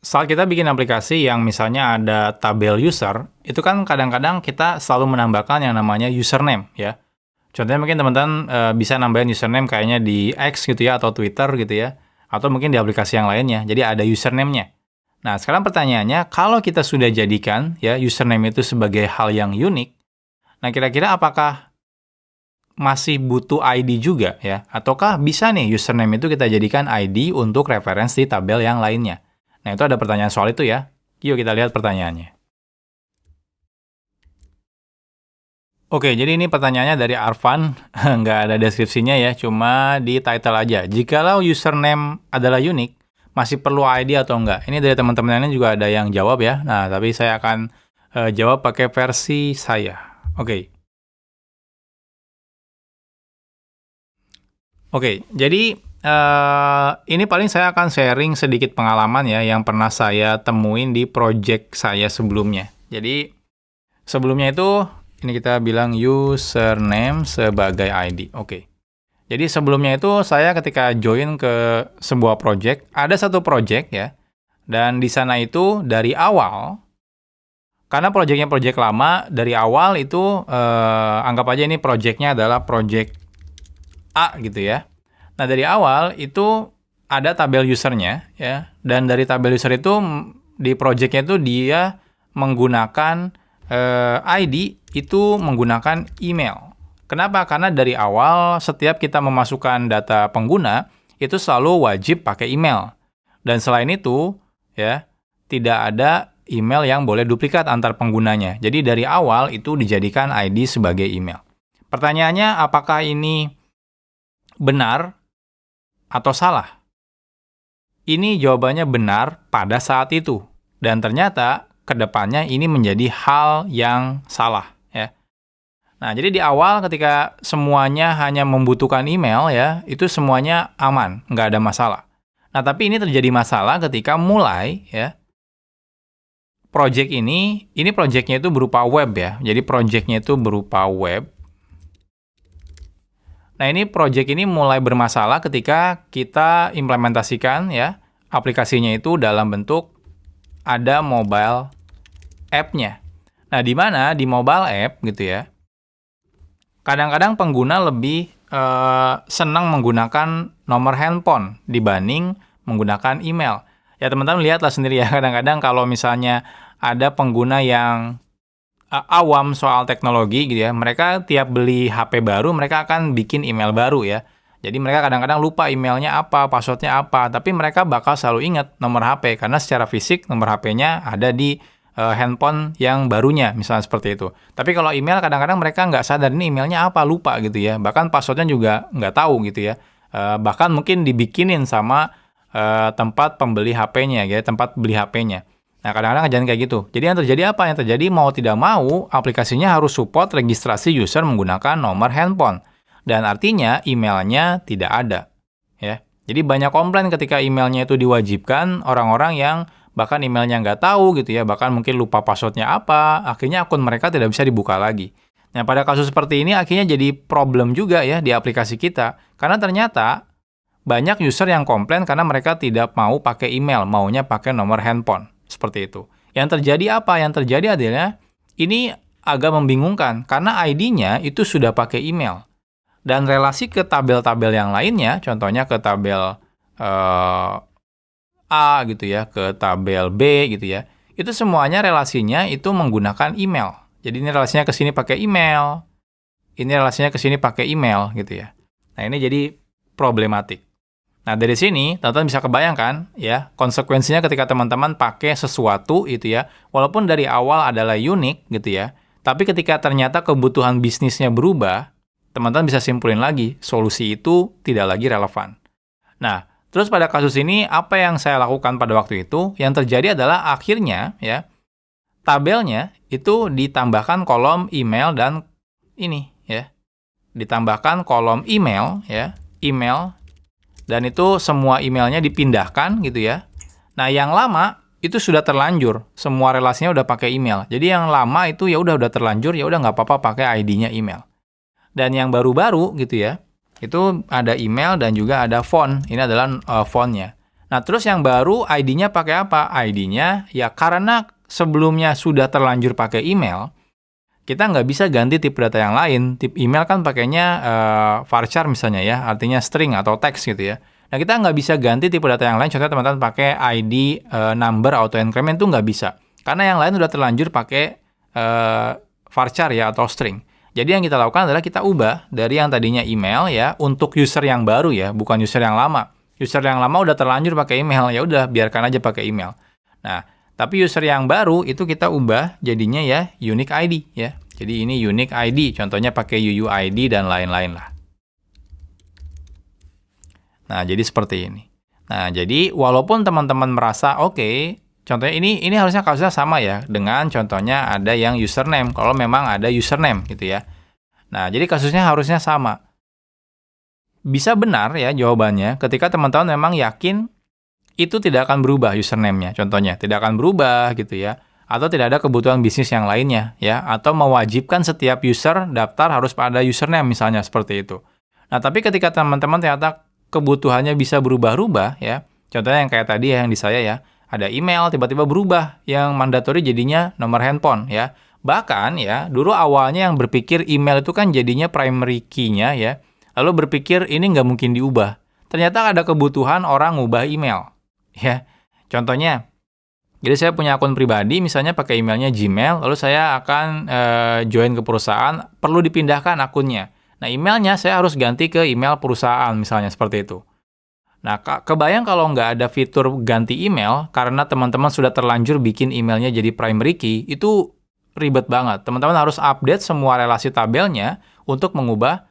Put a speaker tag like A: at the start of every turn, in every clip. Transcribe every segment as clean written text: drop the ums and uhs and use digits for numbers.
A: saat kita bikin aplikasi yang misalnya ada tabel user, itu kan kadang-kadang kita selalu menambahkan yang namanya username ya. Contohnya mungkin teman-teman bisa nambahin username kayaknya di X gitu ya, atau Twitter gitu ya, atau mungkin di aplikasi yang lainnya. Jadi ada username-nya. Nah, sekarang pertanyaannya, kalau kita sudah jadikan ya username itu sebagai hal yang unik, nah kira-kira apakah masih butuh ID juga ya? Ataukah bisa nih username itu kita jadikan ID untuk referensi di tabel yang lainnya? Nah, itu ada pertanyaan soal itu ya. Yuk kita lihat pertanyaannya. Oke, jadi ini pertanyaannya dari Arfan, nggak ada deskripsinya ya, cuma di title aja. Jikalau username adalah unik, masih perlu ID atau enggak? Ini dari teman-teman ini juga ada yang jawab ya. Nah, tapi saya akan jawab pakai versi saya. Oke, jadi ini paling saya akan sharing sedikit pengalaman ya yang pernah saya temuin di project saya sebelumnya. Jadi sebelumnya itu ini kita bilang username sebagai ID. Oke. Jadi sebelumnya itu saya ketika join ke sebuah project, ada satu project ya. Dan di sana itu dari awal, karena projectnya project lama, dari awal itu anggap aja ini projectnya adalah project A gitu ya. Nah, dari awal itu ada tabel usernya ya, dan dari tabel user itu di projectnya itu dia menggunakan ID itu menggunakan email. Kenapa? Karena dari awal setiap kita memasukkan data pengguna itu selalu wajib pakai email. Dan selain itu ya, tidak ada email yang boleh duplikat antar penggunanya. Jadi dari awal itu dijadikan ID sebagai email. Pertanyaannya, apakah ini benar atau salah? Ini jawabannya benar pada saat itu. Dan ternyata kedepannya ini menjadi hal yang salah ya. Nah, jadi di awal ketika semuanya hanya membutuhkan email ya, itu semuanya aman, nggak ada masalah. Nah, tapi ini terjadi masalah ketika mulai ya, project ini projectnya itu berupa web ya. Jadi projectnya itu berupa web. Nah, ini project ini mulai bermasalah ketika kita implementasikan ya, aplikasinya itu dalam bentuk ada mobile app-nya. Nah, di mana di mobile app gitu ya, kadang-kadang pengguna lebih senang menggunakan nomor handphone dibanding menggunakan email. Ya, teman-teman lihatlah sendiri ya, kadang-kadang kalau misalnya ada pengguna yang awam soal teknologi gitu ya, mereka tiap beli HP baru, mereka akan bikin email baru ya. Jadi mereka kadang-kadang lupa emailnya apa, passwordnya apa, tapi mereka bakal selalu ingat nomor HP, karena secara fisik nomor HP-nya ada di handphone yang barunya, misalnya seperti itu. Tapi kalau email kadang-kadang mereka nggak sadar ini emailnya apa, lupa gitu ya. Bahkan passwordnya juga nggak tahu gitu ya. Bahkan mungkin dibikinin sama tempat pembeli HP-nya ya, tempat beli HP-nya. Nah, kadang-kadang kejadian kayak gitu. Jadi yang terjadi apa? Yang terjadi mau tidak mau, aplikasinya harus support registrasi user menggunakan nomor handphone. Dan artinya emailnya tidak ada. Ya. Jadi banyak komplain ketika emailnya itu diwajibkan, orang-orang yang bahkan emailnya nggak tahu gitu ya, bahkan mungkin lupa passwordnya apa, akhirnya akun mereka tidak bisa dibuka lagi. Nah, pada kasus seperti ini akhirnya jadi problem juga ya di aplikasi kita. Karena ternyata banyak user yang komplain karena mereka tidak mau pakai email, maunya pakai nomor handphone. Seperti itu. Yang terjadi apa? Yang terjadi adalah ini agak membingungkan karena ID-nya itu sudah pakai email. Dan relasi ke tabel-tabel yang lainnya, contohnya ke tabel A gitu ya, ke tabel B gitu ya, itu semuanya relasinya itu menggunakan email. Jadi ini relasinya ke sini pakai email, ini relasinya ke sini pakai email gitu ya. Nah, ini jadi problematik. Nah, dari sini, teman-teman bisa kebayangkan, ya, konsekuensinya ketika teman-teman pakai sesuatu, itu ya, walaupun dari awal adalah unik, gitu ya, tapi ketika ternyata kebutuhan bisnisnya berubah, teman-teman bisa simpulin lagi, solusi itu tidak lagi relevan. Nah, terus pada kasus ini, apa yang saya lakukan pada waktu itu? Yang terjadi adalah akhirnya, ya, tabelnya itu ditambahkan kolom email dan ini, ya, ditambahkan kolom email, ya, email, dan itu semua emailnya dipindahkan gitu ya. Nah, yang lama itu sudah terlanjur, semua relasinya udah pakai email. Jadi yang lama itu ya udah terlanjur, ya udah nggak apa-apa pakai ID-nya email. Dan yang baru-baru gitu ya, itu ada email dan juga ada font. Ini adalah fontnya. Nah, terus yang baru ID-nya pakai apa? ID-nya ya karena sebelumnya sudah terlanjur pakai email, kita nggak bisa ganti tipe data yang lain. Tipe email kan pakainya varchar misalnya ya, artinya string atau teks gitu ya. Nah, kita nggak bisa ganti tipe data yang lain. Contohnya teman-teman pakai ID number auto increment itu nggak bisa. Karena yang lain udah terlanjur pakai varchar ya atau string. Jadi yang kita lakukan adalah kita ubah dari yang tadinya email ya untuk user yang baru ya, bukan user yang lama. User yang lama udah terlanjur pakai email, ya udah biarkan aja pakai email. Nah, tapi user yang baru itu kita ubah jadinya ya unique ID ya. Jadi ini unique ID, contohnya pakai UUID dan lain-lain lah. Nah, jadi seperti ini. Nah, jadi walaupun teman-teman merasa oke, contohnya ini harusnya kasusnya sama ya dengan contohnya ada yang username kalau memang ada username gitu ya. Nah, jadi kasusnya harusnya sama. Bisa benar ya jawabannya ketika teman-teman memang yakin itu tidak akan berubah username-nya. Contohnya tidak akan berubah gitu ya. Atau tidak ada kebutuhan bisnis yang lainnya ya, atau mewajibkan setiap user daftar harus pada username misalnya seperti itu. Nah, tapi ketika teman-teman ternyata kebutuhannya bisa berubah-ubah ya. Contohnya yang kayak tadi ya, yang di saya ya. Ada email tiba-tiba berubah, yang mandatory jadinya nomor handphone ya. Bahkan ya, dulu awalnya yang berpikir email itu kan jadinya primary key-nya ya. Lalu berpikir ini nggak mungkin diubah. Ternyata ada kebutuhan orang ngubah email ya. Contohnya, jadi saya punya akun pribadi misalnya pakai emailnya Gmail, lalu saya akan join ke perusahaan, perlu dipindahkan akunnya. Nah, emailnya saya harus ganti ke email perusahaan misalnya seperti itu. Nah, kebayang kalau nggak ada fitur ganti email, karena teman-teman sudah terlanjur bikin emailnya jadi primary key, itu ribet banget. Teman-teman harus update semua relasi tabelnya untuk mengubah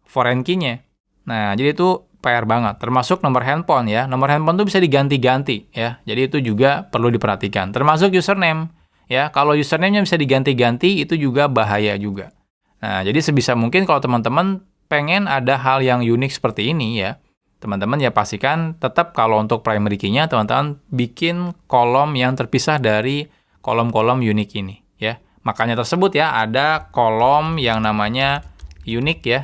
A: foreign key-nya. Nah, jadi itu PR banget. Termasuk nomor handphone ya. Nomor handphone itu bisa diganti-ganti ya. Jadi itu juga perlu diperhatikan. Termasuk username ya. Kalau username-nya bisa diganti-ganti, itu juga bahaya juga. Nah, jadi sebisa mungkin kalau teman-teman pengen ada hal yang unik seperti ini ya, teman-teman ya pastikan tetap kalau untuk primary key-nya teman-teman bikin kolom yang terpisah dari kolom-kolom unik ini ya. Makanya tersebut ya ada kolom yang namanya unik ya,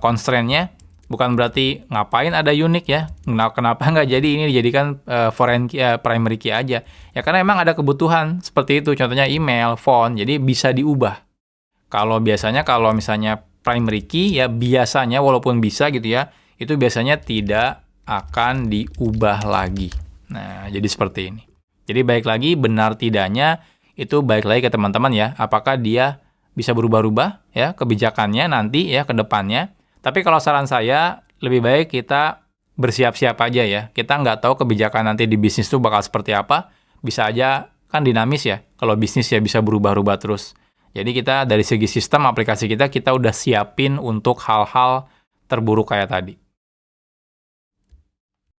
A: constraint-nya. Bukan berarti ngapain ada unik ya. Kenapa nggak jadi ini dijadikan foreign key, primary key aja. Ya karena memang ada kebutuhan seperti itu. Contohnya email, phone, jadi bisa diubah. Kalau misalnya primary key ya biasanya walaupun bisa gitu ya, itu biasanya tidak akan diubah lagi. Nah, jadi seperti ini. Jadi baik lagi benar tidaknya itu baik lagi ke teman-teman ya. Apakah dia bisa berubah-ubah ya kebijakannya nanti ya ke depannya. Tapi kalau saran saya lebih baik kita bersiap-siap aja ya. Kita nggak tahu kebijakan nanti di bisnis itu bakal seperti apa. Bisa aja kan dinamis ya. Kalau bisnis ya bisa berubah-ubah terus. Jadi kita dari segi sistem aplikasi kita udah siapin untuk hal-hal terburuk kayak tadi.